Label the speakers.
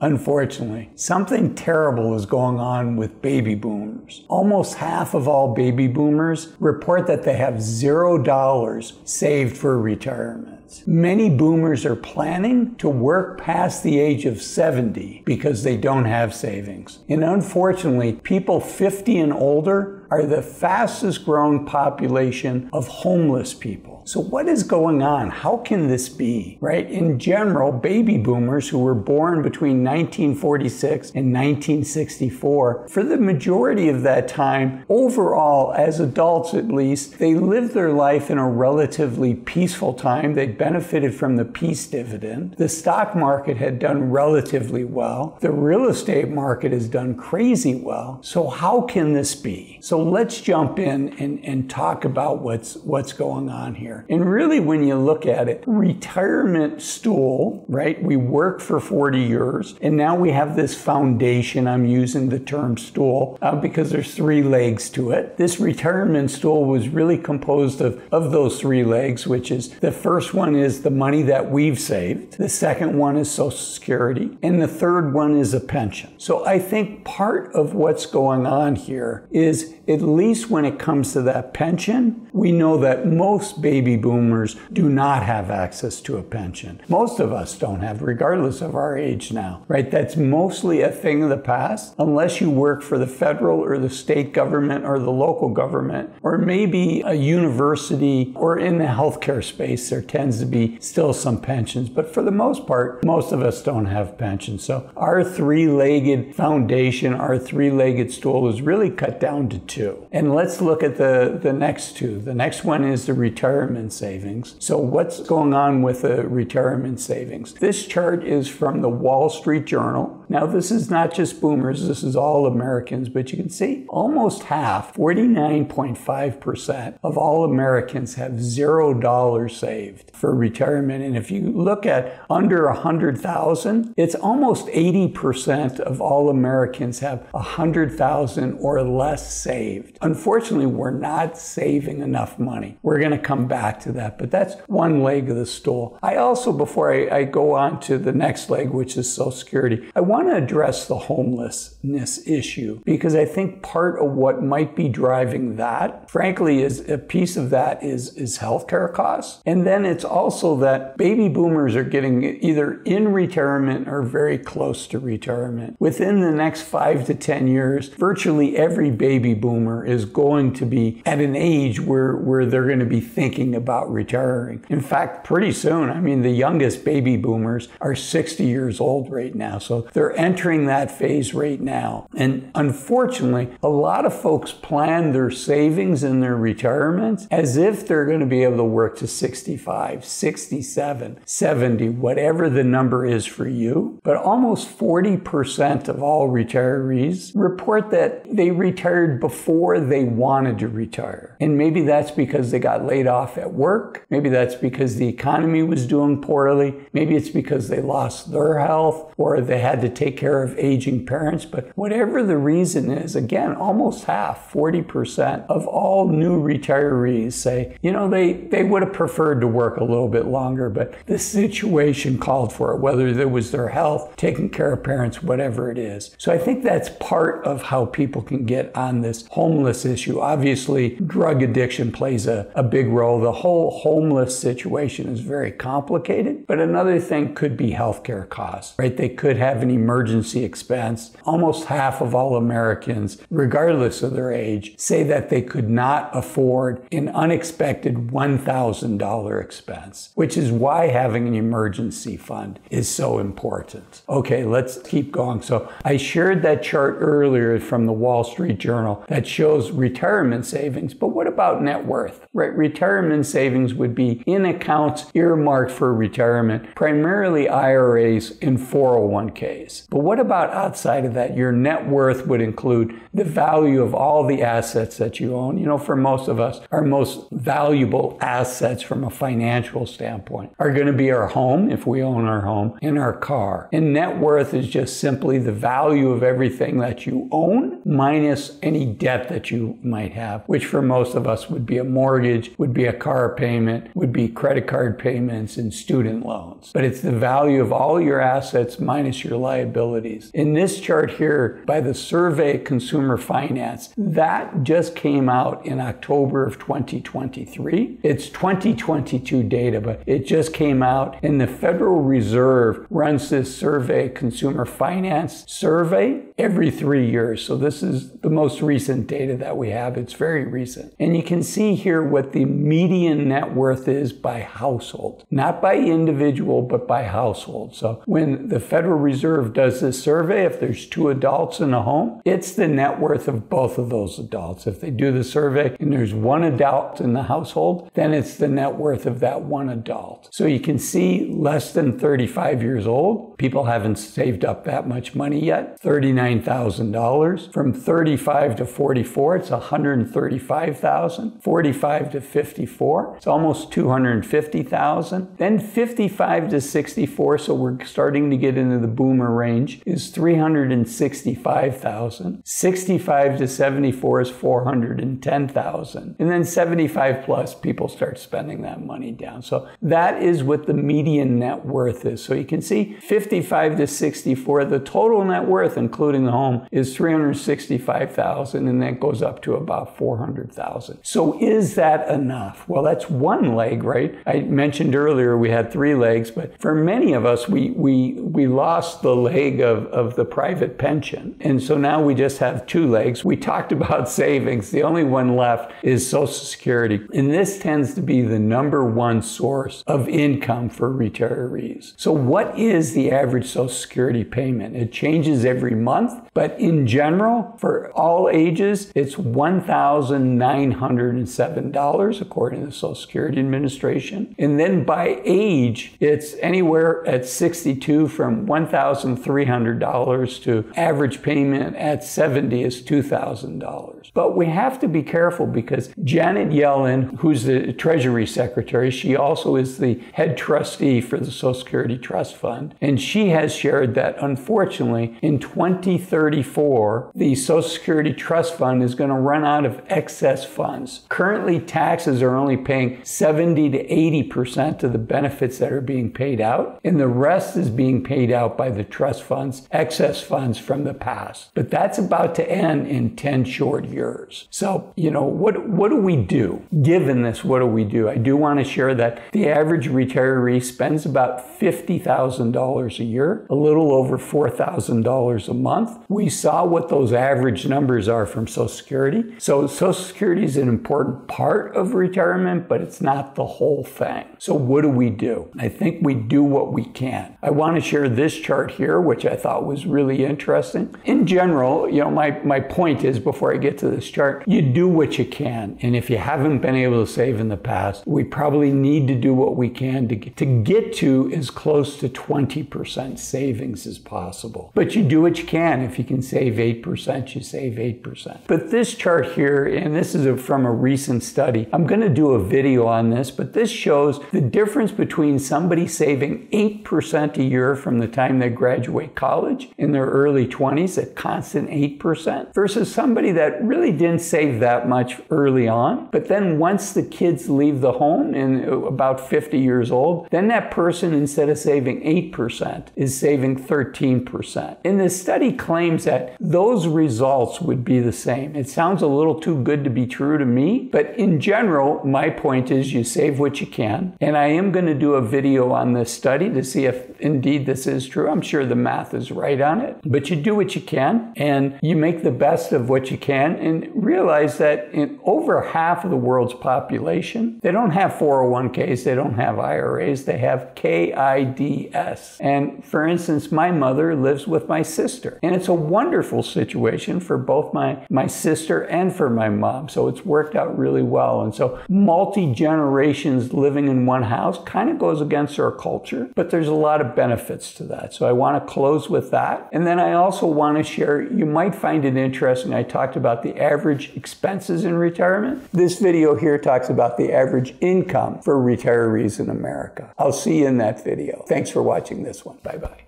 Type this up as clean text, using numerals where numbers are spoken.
Speaker 1: Unfortunately, something terrible is going on with baby boomers. Almost half of all baby boomers report that they have $0 saved for retirement. Many boomers are planning to work past the age of 70 because they don't have savings. And unfortunately, people 50 and older are the fastest growing population of homeless people. So what is going on? How can this be, right? In general, baby boomers who were born between 1946 and 1964, for the majority of that time, overall, as adults at least, they lived their life in a relatively peaceful time. They benefited from the peace dividend. The stock market had done relatively well. The real estate market has done crazy well. So how can this be? So let's jump in and talk about what's going on here. And really, when you look at it, retirement stool, right? We work for 40 years, and now we have this foundation. I'm using the term stool because there's 3 legs to it. This retirement stool was really composed of those 3 legs, which is the first one is the money that we've saved. The second one is Social Security. And the third one is a pension. So I think part of what's going on here is, at least when it comes to that pension, we know that most baby boomers do not have access to a pension. Most of us don't have, regardless of our age now, right? That's mostly a thing of the past, unless you work for the federal or the state government or the local government, or maybe a university, or in the healthcare space, there tends to be still some pensions. But for the most part, most of us don't have pensions. So our 3-legged foundation, our 3-legged stool is really cut down to 2. And let's look at the next 2. The next one is the retirement savings. So what's going on with the retirement savings? This chart is from the Wall Street Journal. Now, this is not just boomers, this is all Americans, but you can see almost half, 49.5% of all Americans have $0 saved for retirement. And if you look at under 100,000, it's almost 80% of all Americans have 100,000 or less saved. Unfortunately, we're not saving enough money. We're going to come back to that, but that's one leg of the stool. I also, before I go on to the next leg, which is Social Security, I want to address the homelessness issue, because I think part of what might be driving that, frankly, is a piece of that is healthcare costs. And then it's also that baby boomers are getting either in retirement or very close to retirement. Within the next 5 to 10 years, virtually every baby boomer is going to be at an age where they're going to be thinking about retiring. In fact, pretty soon, I mean, the youngest baby boomers are 60 years old right now. So they're entering that phase right now. And unfortunately, a lot of folks plan their savings and their retirement as if they're going to be able to work to 65, 67, 70, whatever the number is for you. But almost 40% of all retirees report that they retired before they wanted to retire. And maybe that's because they got laid off at work. Maybe that's because the economy was doing poorly. Maybe it's because they lost their health or they had to take care of aging parents. But whatever the reason is, again, almost half, 40% of all new retirees say, you know, they would have preferred to work a little bit longer, but the situation called for it, whether it was their health, taking care of parents, whatever it is. So I think that's part of how people can get on this homeless issue. Obviously, drug addiction plays a big role. The whole homeless situation is very complicated, but another thing could be healthcare costs, right? They could have an emergency expense. Almost half of all Americans, regardless of their age, say that they could not afford an unexpected $1,000 expense, which is why having an emergency fund is so important. Okay, let's keep going. So I shared that chart earlier from the Wall Street Journal that shows retirement savings, but what about net worth, right? Retirement savings would be in accounts earmarked for retirement, primarily IRAs and 401ks. But what about outside of that? Your net worth would include the value of all the assets that you own. You know, for most of us, our most valuable assets from a financial standpoint are going to be our home, if we own our home, and our car. And net worth is just simply the value of everything that you own minus any debt that you might have, which for most of us would be a mortgage, would be a car payment would be credit card payments and student loans. But it's the value of all your assets minus your liabilities. In this chart here by the Survey Consumer Finance, that just came out in October of 2023. It's 2022 data, but it just came out, and the Federal Reserve runs this Survey Consumer Finance survey every 3 years. So this is the most recent data that we have. It's very recent. And you can see here what the median net worth is by household, not by individual, but by household. So when the Federal Reserve does this survey, if there's 2 adults in a home, it's the net worth of both of those adults. If they do the survey and there's 1 adult in the household, then it's the net worth of that 1 adult. So you can see less than 35 years old, people haven't saved up that much money yet, $39,000. From 35 to 44, it's $135,000. 45 to 54, it's almost $250,000. Then 55 to 64, so we're starting to get into the boomer range, is $365,000. 65 to 74 is $410,000. And then 75 plus, people start spending that money down. So that is what the median net worth is. So you can see 55 to 64, the total net worth, including the home, is $365,000, and that goes up to about $400,000. So is that enough? Well, that's one leg, right? I mentioned earlier we had 3 legs, but for many of us, we lost the leg of the private pension. And so now we just have 2 legs. We talked about savings. The only one left is Social Security. And this tends to be the #1 source of income for retirees. So what is the average Social Security payment? It changes every month, but in general, for all ages, it's $1,907 according to the Social Security Administration. And then by age, it's anywhere at 62 from $1,300 to average payment at 70 is $2,000. But we have to be careful because Janet Yellen, who's the Treasury Secretary, she also is the head trustee for the Social Security Trust Fund. And she has shared that unfortunately in 2034, the Social Security Trust Fund is going to run out of excess funds. Currently, taxes are only paying 70 to 80% of the benefits that are being paid out, and the rest is being paid out by the trust funds, excess funds from the past. But that's about to end in 10 short years. So, what do we do? Given this, what do we do? I do want to share that the average retiree spends about $50,000 a year, a little over $4,000 a month. We saw what those average numbers are from Social Security. So Social Security is an important part of retirement, but it's not the whole thing. So what do we do? I think we do what we can. I want to share this chart here, which I thought was really interesting. In general, my point is, before I get to this chart, you do what you can. And if you haven't been able to save in the past, we probably need to do what we can to get to as close to 20% savings as possible. But you do what you can. If you can save 8%, you save 8%. But this chart here, and this is from a recent study, I'm going to do a video on this, but this shows the difference between somebody saving 8% a year from the time they graduate college in their early 20s, a constant 8%, versus somebody that really didn't save that much early on. But then once the kids leave the home and about 50 years old, then that person, instead of saving 8%, is saving 13%. And the study claims that those results would be the same. It sounds a little too good to be true to me, but in general, my point is you save what you can. And I am going to do a video on this study to see if indeed this is true. I'm sure the math is right on it, but you do what you can and you make the best of what you can, and realize that in over half of the world's population, they don't have 401ks, they don't have IRAs, they have KIDS. And for instance, my mother lives with my sister, and it's a wonderful situation for both my sister and for my mom. So it's worked out really well. And so multi-generations living in one house kind of goes against our culture, but there's a lot of benefits to that. So I want to close with that. And then I also want to share, you might find it interesting, I talked about the average expenses in retirement. This video here talks about the average income for retirees in America. I'll see you in that video. Thanks for watching this one. Bye-bye.